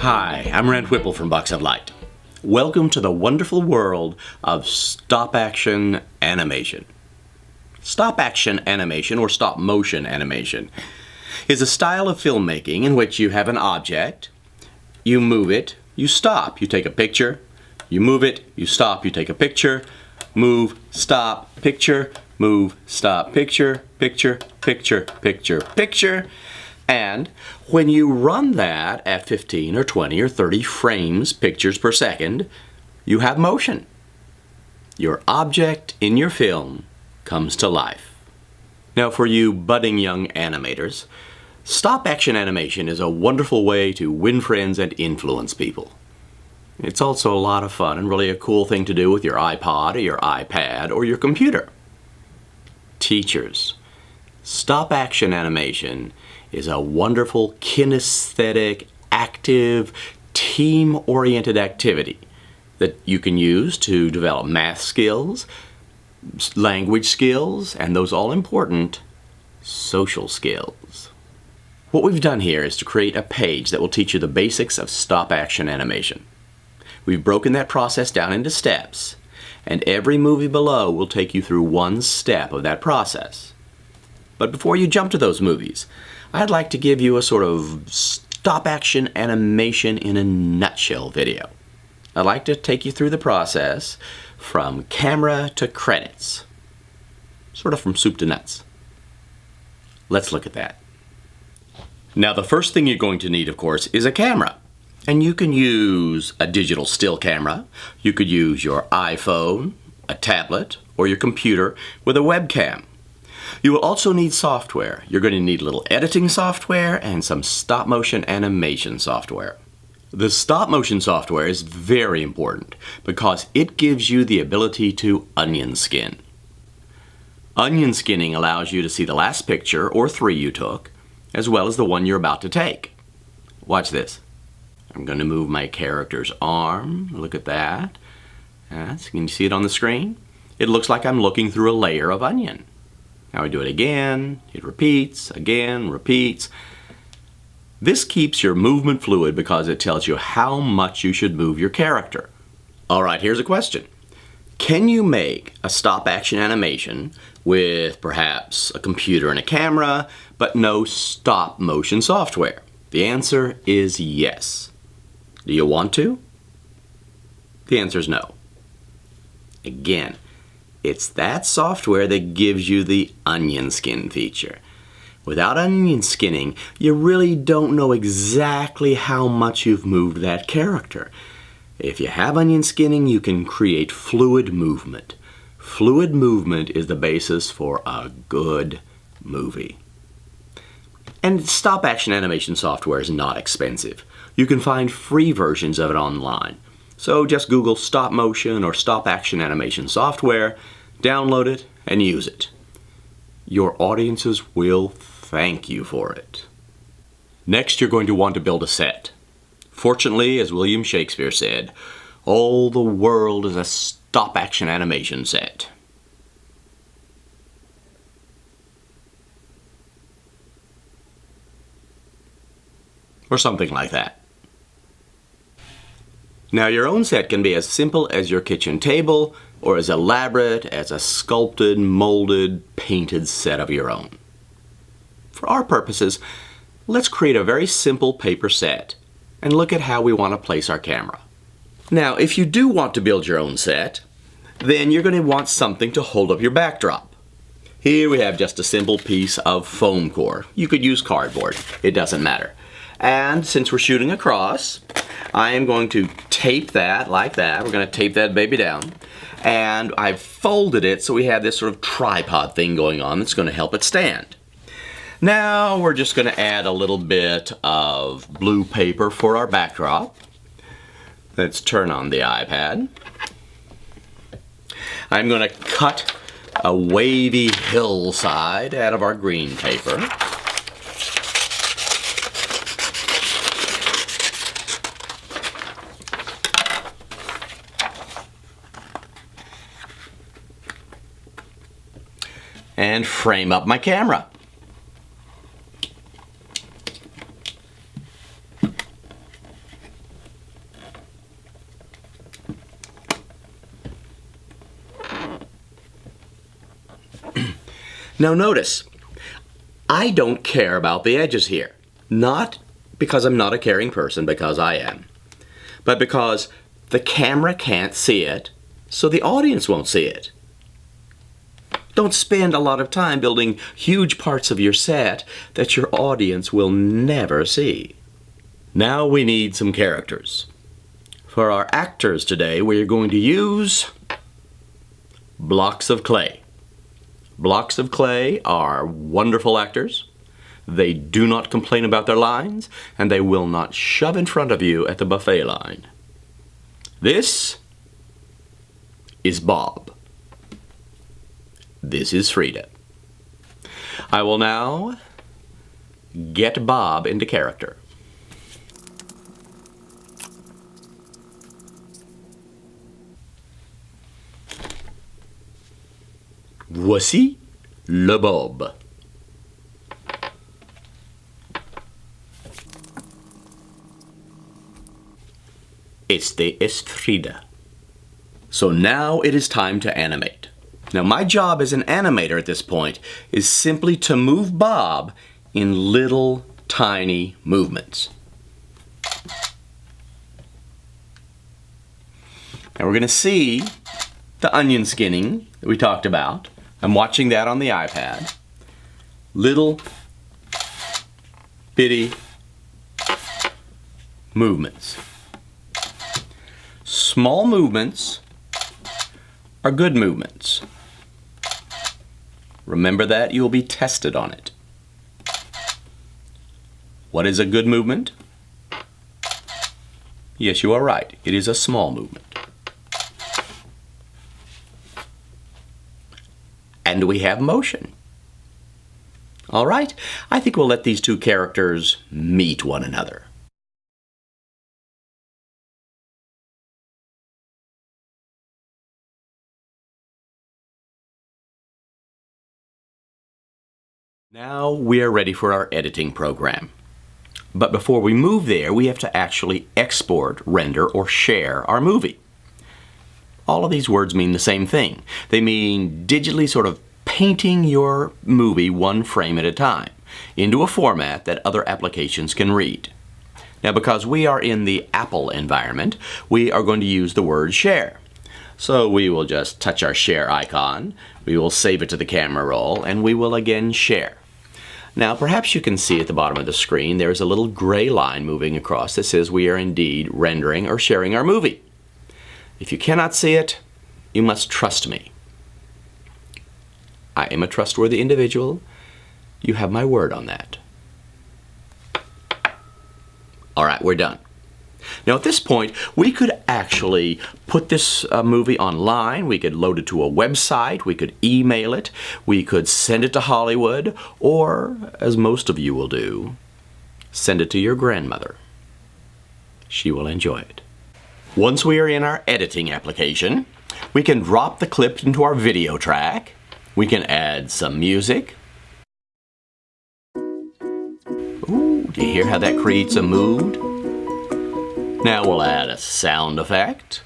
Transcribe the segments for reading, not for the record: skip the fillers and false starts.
Hi, I'm Rand Whipple from Box of Light. Welcome to the wonderful world of stop-action animation. Stop-action animation, or stop-motion animation, is a style of filmmaking in which you have an object, you move it, you stop, you take a picture, you move it, you stop, you take a picture, move, stop, picture, move, stop, picture, picture, picture, picture, picture. And when you run that at 15 or 20 or 30 frames, pictures per second, you have motion. Your object in your film comes to life. Now, for you budding young animators, stop-action animation is a wonderful way to win friends and influence people. It's also a lot of fun and really a cool thing to do with your iPod or your iPad or your computer. Teachers, stop-action animation is a wonderful kinesthetic, active, team-oriented activity that you can use to develop math skills, language skills, and those all-important social skills. What we've done here is to create a page that will teach you the basics of stop-action animation. We've broken that process down into steps, and every movie below will take you through one step of that process. But before you jump to those movies, I'd like to give you a sort of stop-action animation in a nutshell video. I'd like to take you through the process from camera to credits, sort of from soup to nuts. Let's look at that. Now, the first thing you're going to need, of course, is a camera. And you can use a digital still camera, you could use your iPhone, a tablet, or your computer with a webcam. You will also need software. You're going to need a little editing software and some stop-motion animation software. The stop-motion software is very important because it gives you the ability to onion skin. Onion skinning allows you to see the last picture or three you took, as well as the one you're about to take. Watch this. I'm going to move my character's arm. Look at that. Can you see it on the screen? It looks like I'm looking through a layer of onion. Now I do it again, it repeats, again, repeats. This keeps your movement fluid because it tells you how much you should move your character. All right, here's a question. Can you make a stop-action animation with perhaps a computer and a camera, but no stop-motion software? The answer is yes. Do you want to? The answer is no. Again, it's that software that gives you the onion skin feature. Without onion skinning, you really don't know exactly how much you've moved that character. If you have onion skinning, you can create fluid movement. Fluid movement is the basis for a good movie. And stop-action animation software is not expensive. You can find free versions of it online. So just Google stop motion or stop-action animation software, download it, and use it. Your audiences will thank you for it. Next, you're going to want to build a set. Fortunately, as William Shakespeare said, all the world is a stop-action animation set. Or something like that. Now, your own set can be as simple as your kitchen table or as elaborate as a sculpted, molded, painted set of your own. For our purposes, let's create a very simple paper set and look at how we want to place our camera. Now, if you do want to build your own set, then you're going to want something to hold up your backdrop. Here we have just a simple piece of foam core. You could use cardboard, it doesn't matter. And since we're shooting across, I am going to tape that like that. We're going to tape that baby down. And I've folded it so we have this sort of tripod thing going on that's going to help it stand. Now we're just going to add a little bit of blue paper for our backdrop. Let's turn on the iPad. I'm going to cut a wavy hillside out of our green paper. And frame up my camera. Now notice, I don't care about the edges here. Not because I'm not a caring person, because I am, but because the camera can't see it, so the audience won't see it. Don't spend a lot of time building huge parts of your set that your audience will never see. Now we need some characters. For our actors today, we are going to use blocks of clay. Blocks of clay are wonderful actors. They do not complain about their lines, and they will not shove in front of you at the buffet line. This is Bob. This is Frida. I will now get Bob into character. Voici le Bob. Este es Frida. So now it is time to animate. Now my job as an animator at this point is simply to move Bob in little tiny movements. Now we're going to see the onion skinning that we talked about. I'm watching that on the iPad. Little bitty movements. Small movements are good movements. Remember that, you will be tested on it. What is a good movement? Yes, you are right. It is a small movement. And we have motion. All right, I think we'll let these two characters meet one another. Now we are ready for our editing program. But before we move there, we have to actually export, render, or share our movie. All of these words mean the same thing. They mean digitally sort of painting your movie one frame at a time into a format that other applications can read. Now, because we are in the Apple environment, we are going to use the word share. So we will just touch our share icon, we will save it to the camera roll, and we will again share. Now, perhaps you can see at the bottom of the screen there is a little gray line moving across that says we are indeed rendering or sharing our movie. If you cannot see it, you must trust me. I am a trustworthy individual. You have my word on that. All right, we're done. Now at this point, we could actually put this movie online. We could load it to a website. We could email it. We could send it to Hollywood. Or, as most of you will do, send it to your grandmother. She will enjoy it. Once we are in our editing application, we can drop the clip into our video track. We can add some music. Ooh, do you hear how that creates a mood? Now we'll add a sound effect.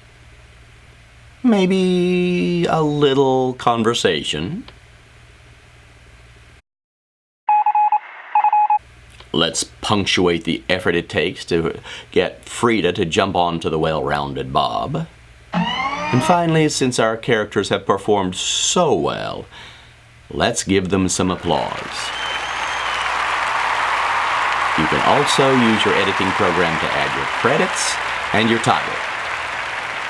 Maybe a little conversation. Let's punctuate the effort it takes to get Frida to jump onto the well-rounded Bob. And finally, since our characters have performed so well, let's give them some applause. You can also use your editing program to add your credits and your title.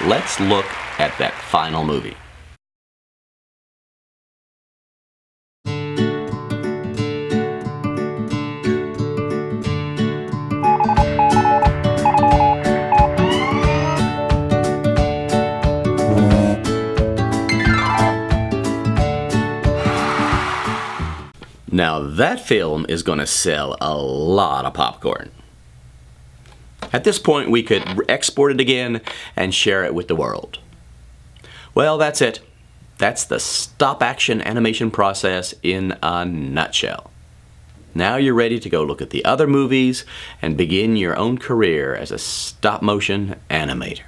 Let's look at that final movie. Now that film is going to sell a lot of popcorn. At this point, we could export it again and share it with the world. Well, that's it. That's the stop-action animation process in a nutshell. Now you're ready to go look at the other movies and begin your own career as a stop-motion animator.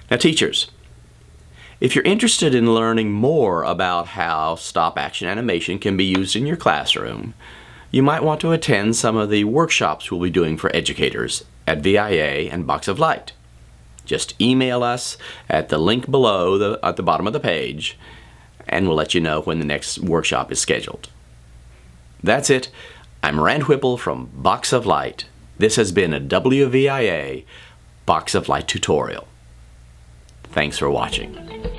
Now teachers, If you're interested in learning more about how stop-action animation can be used in your classroom, you might want to attend some of the workshops we'll be doing for educators at VIA and Box of Light. Just email us at the link below at the bottom of the page, and we'll let you know when the next workshop is scheduled. That's it. I'm Rand Whipple from Box of Light. This has been a WVIA Box of Light tutorial. Thanks for watching.